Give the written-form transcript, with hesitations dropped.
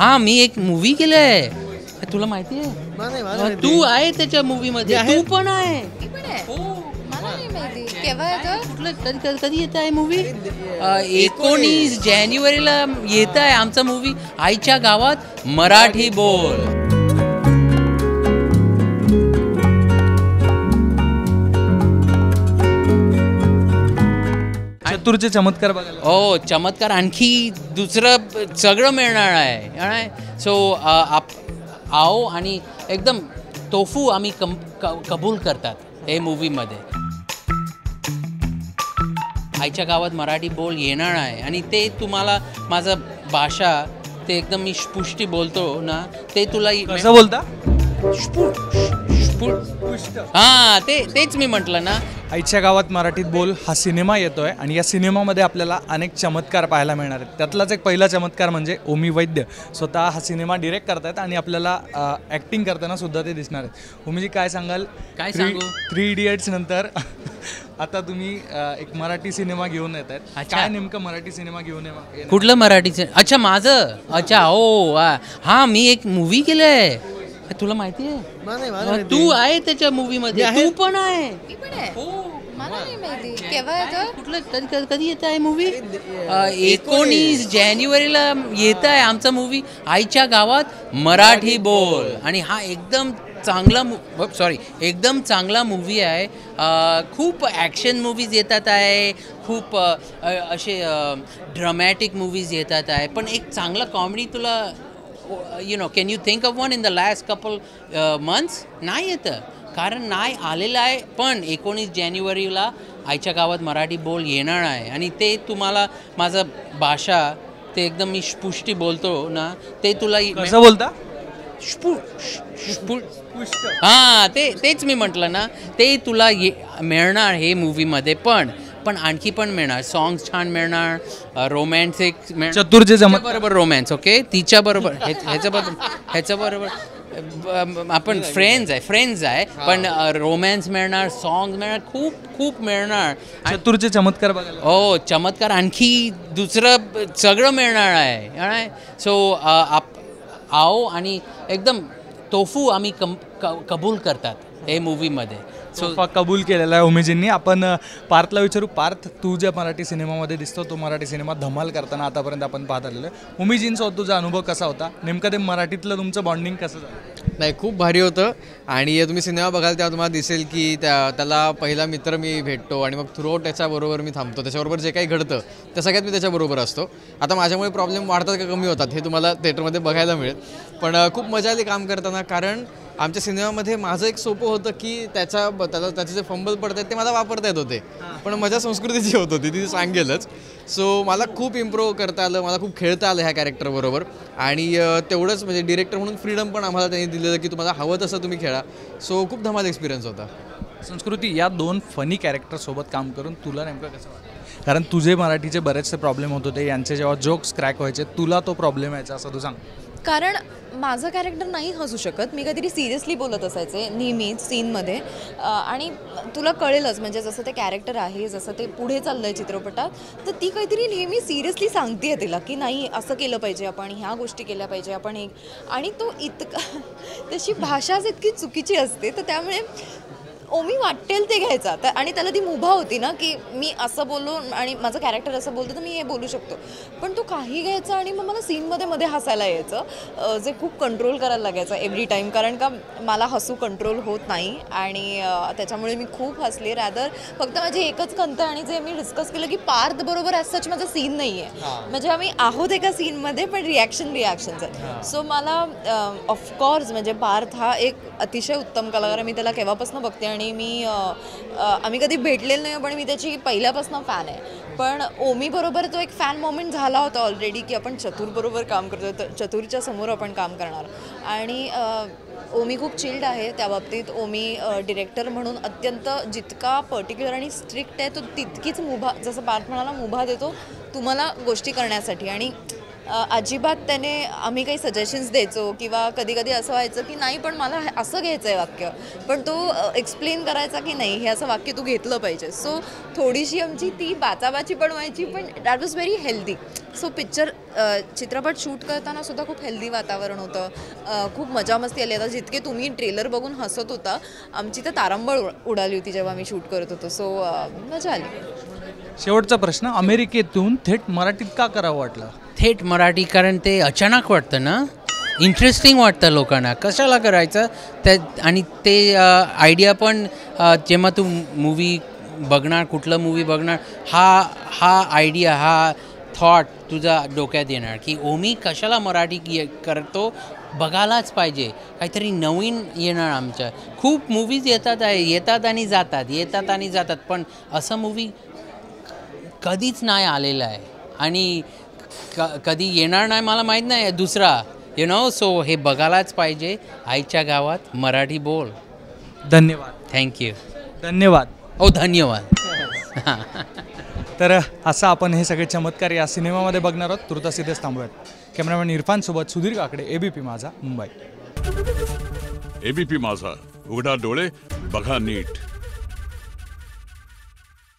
हां मी एक मूवी केलंय, तुला माहिती आहे? तू आहे त्याच्या मूवी मध्ये, तू पण आहे. कधी येत आहे मूवी? 19 जानेवारीला येत आहे आमचा मूवी आईच्या गावात मराठी बोल. चतुरचे चमत्कार बघायला. हो, चमत्कार आणखी दुसरं सगळं मिळणार आहे. सो आओ आणि एकदम तोफू आम्ही कबूल करतात हे मूवीमध्ये. आईच्या गावात मराठी बोल येणार आहे आणि ते तुम्हाला माझं भाषा ते एकदम मी पुष्टी बोलतो ना, ते तुला कसं बोलता? हां तेच मी म्हटलं ना. आईच्या गावात मराठीत बोल हा सिनेमा येतोय आणि या सिनेमामध्ये आपल्याला अनेक चमत्कार पाहायला मिळणार आहेत. त्यातलाच एक पहिला चमत्कार म्हणजे ओमी वैद्य स्वतः हा सिनेमा डिरेक्ट करतायत आणि आपल्याला ॲक्टिंग करताना सुद्धा ते दिसणार आहेत. ओमीजी काय सांगाल? काय सांगू? 3 इडियट्स नंतर आता तुम्ही एक मराठी सिनेमा घेऊन येत आहेत. काय नेमकं मराठी सिनेमा घेऊन येणार? कुठलं मराठी अच्छा माझं? अच्छा हो हां मी एक मूवी केलंय, तुला माहिती आहे? तू आहे त्याच्या मूवी मध्ये, तू पण आहे. कधी येत आहे मूवी? 19 जानेवारीला येत आहे आमचा मूवी आईच्या गावात मराठी बोल. आणि हा एकदम चांगला मूवी आहे. खूप ॲक्शन मूवीज येतात आहे, खूप असे ड्रामॅटिक मूवीज येतात आहे, पण एक चांगला कॉमेडी तुला can you think of one in the last couple months? नाही येतं, कारण नाही आलेलं आहे. पण 19 जानेवारीला आईच्या गावात मराठी बोल येणार आहे आणि ते तुम्हाला माझं भाषा ते एकदम मी पुष्टी बोलतो ना, ते तुला कसं बोलता? हां तेच मी म्हटलं ना, ते तुला मिळणार हे मूवीमध्ये. पण आणखी पण मिळणार, सॉंग्स छान मिळणार, रोमॅन्सिक चतुरचे बरोबर रोमॅन्स. ओके, तिच्याबरोबर ह्याच्याबरोबर आपण फ्रेंड्स आहे पण रोमॅन्स मिळणार, सॉंग्स मिळणार, खूप मिळणार. चतुरचे चमत्कार बघायला. हो, चमत्कार आणखी दुसरं सगळं मिळणार आहे. सो आओ आणि एकदम तोफू आम्ही कबूल करतात हे मूवीमध्ये. कबूल केलेला आहे ओमीजींनी. आपण पार्थला विचारू. पार्थ, तू ज्या मराठी सिनेमामध्ये दिसतो तो मराठी सिनेमा धमाल करताना आतापर्यंत आपण पाहत आलेलो आहे. ओमीजींसोबत तुझा अनुभव कसा होता? नेमकं ते मराठीतलं तुमचं बॉन्डिंग कसं झालं? नाही, खूप भारी होतं. आणि तुम्ही सिनेमा बघाल तेव्हा तुम्हाला दिसेल की त्याला पहिला मित्र मी भेटतो आणि मग थ्रू त्याच्याबरोबर मी थांबतो. त्याच्याबरोबर जे काही घडतं त्या सगळ्यात मी त्याच्याबरोबर असतो. आता माझ्यामुळे प्रॉब्लेम वाढतात का कमी होतात हे तुम्हाला थिएटरमध्ये बघायला मिळेल. पण खूप मजा आली काम करताना, कारण आमच्या सिनेमामध्ये माझं एक सोपं होतं की त्याचे जे फंबल पडत आहेत ते मला वापरता येत होते, पण मजा संस्कृतीची होत होती ती सांगेलच. सो मला खूप इम्प्रूव्ह करता आलं, मला खूप खेळता आलं ह्या कॅरेक्टरबरोबर. आणि तेवढंच म्हणजे डिरेक्टर म्हणून फ्रीडम पण आम्हाला त्यांनी दिलेलं की तुम्हाला हवं तसं तुम्ही खेळा. सो खूप धमाल एक्सपिरियन्स होता. संस्कृती, या 2 फनी कॅरेक्टरसोबत काम करून तुला नेमकं कसं वाटतं? कारण तुझे मराठीचे बरेचसे प्रॉब्लेम होत होते, यांचे जेव्हा जोक्स क्रॅक व्हायचे तुला तो प्रॉब्लेम यायचा असं तू सांग. कारण माझं कॅरेक्टर नाही हसू शकत, मी काहीतरी सिरियसली बोलत असायचे नेहमीच सीनमध्ये. आणि तुला कळेलच म्हणजे जसं ते कॅरेक्टर आहे, जसं ते पुढे चाललं आहे चित्रपटात, तर ती काहीतरी नेहमी सिरियसली सांगते आहे तिला की नाही असं केलं पाहिजे आपण, ह्या गोष्टी केल्या पाहिजे आपण एक. आणि तो इतका तशी भाषाच इतकी चुकीची असते, तर त्यामुळे ओमी वाटेल ते घ्यायचा. तर आणि त्याला ती मुभा होती ना की मी असं बोललो आणि माझं कॅरेक्टर असं बोलतो तर मी हे बोलू शकतो, पण तो काही घ्यायचा आणि मग मला सीनमध्ये हसायला यायचं, जे खूप कंट्रोल करायला लागायचं एव्हरी टाईम, कारण का मला हसू कंट्रोल होत नाही. आणि त्याच्यामुळे मी खूप हसले. रॅदर फक्त माझी एकच खंत आणि जे मी डिस्कस केलं की पार्थ बरोबर ॲज सच माझा सीन नाही आहे, म्हणजे आम्ही आहोत एका सीनमध्ये पण रिॲक्शन्स आहेत. सो मला ऑफकोर्स म्हणजे पार्थ हा एक अतिशय उत्तम कलाकार आहे. मी त्याला केव्हापासून बघते आणि आम्ही कधी भेटलेलं नाही, पण मी त्याची पहिल्यापासून फॅन आहे. पण ओमीबरोबर तो एक फॅन मोमेंट झाला होता ऑलरेडी की आपण चतुरबरोबर काम करतो, तर चतुरच्या समोर आपण काम करणार. आणि ओमी खूप चिल्ड आहे त्या बाबतीत. ओमी डिरेक्टर म्हणून अत्यंत जितका पर्टिक्युलर आणि स्ट्रिक्ट आहे, तो तितकीच मुभा, जसं पार्थ म्हणाला, मुभा देतो तुम्हाला गोष्टी करण्यासाठी. आणि अजिबात त्याने आम्ही काही सजेशन्स द्यायचो किंवा कधी कधी असं व्हायचं की नाही पण मला असं घ्यायचं आहे वाक्य, पण तो एक्सप्लेन करायचा की नाही हे असं वाक्य तू घेतलं पाहिजे. सो थोडीशी आमची ती बाचाबाची पण व्हायची, पण that was very healthy. So picture चित्रपट शूट करताना सुद्धा खूप हेल्दी वातावरण होतं, खूप मजा मस्ती आली. आता जितके तुम्ही ट्रेलर बघून हसत होता, आमची तर तारंबळ उडाली होती जेव्हा मी शूट करत होतो. सो मजा आली. शेवटचा प्रश्न, अमेरिकेतून थेट मराठीत का करावं वाटलं? थेट मराठी कारण ते अचानक वाटतं ना, इंटरेस्टिंग वाटतं लोकांना, कशाला करायचं त्या. आणि ते आयडिया पण जेव्हा तू मूवी बघणार, कुठलं मूवी बघणार, हा आयडिया, हा थॉट तुझ्या डोक्यात येणार की ओमी कशाला मराठी करतो, बघायलाच पाहिजे, काहीतरी नवीन येणार. आमच्या खूप मूवीज येतात आणि जातात, पण असं मूवी कधीच नाही आलेला आहे आणि कधी येणार नाही मला माहीत नाही दुसरा, सो हे बघायलाच पाहिजे. आईच्या गावात मराठी बोल. धन्यवाद. थँक्यू. धन्यवाद. धन्यवाद. तर असं आपण हे सगळे चमत्कार या सिनेमामध्ये बघणार आहोत. तुर्तास इथेच थांबूयात. कॅमेरामॅन इरफानसोबत सुधीर काकडे, ABP माझा, मुंबई. ABP माझा, उघडा डोळे बघा नीट.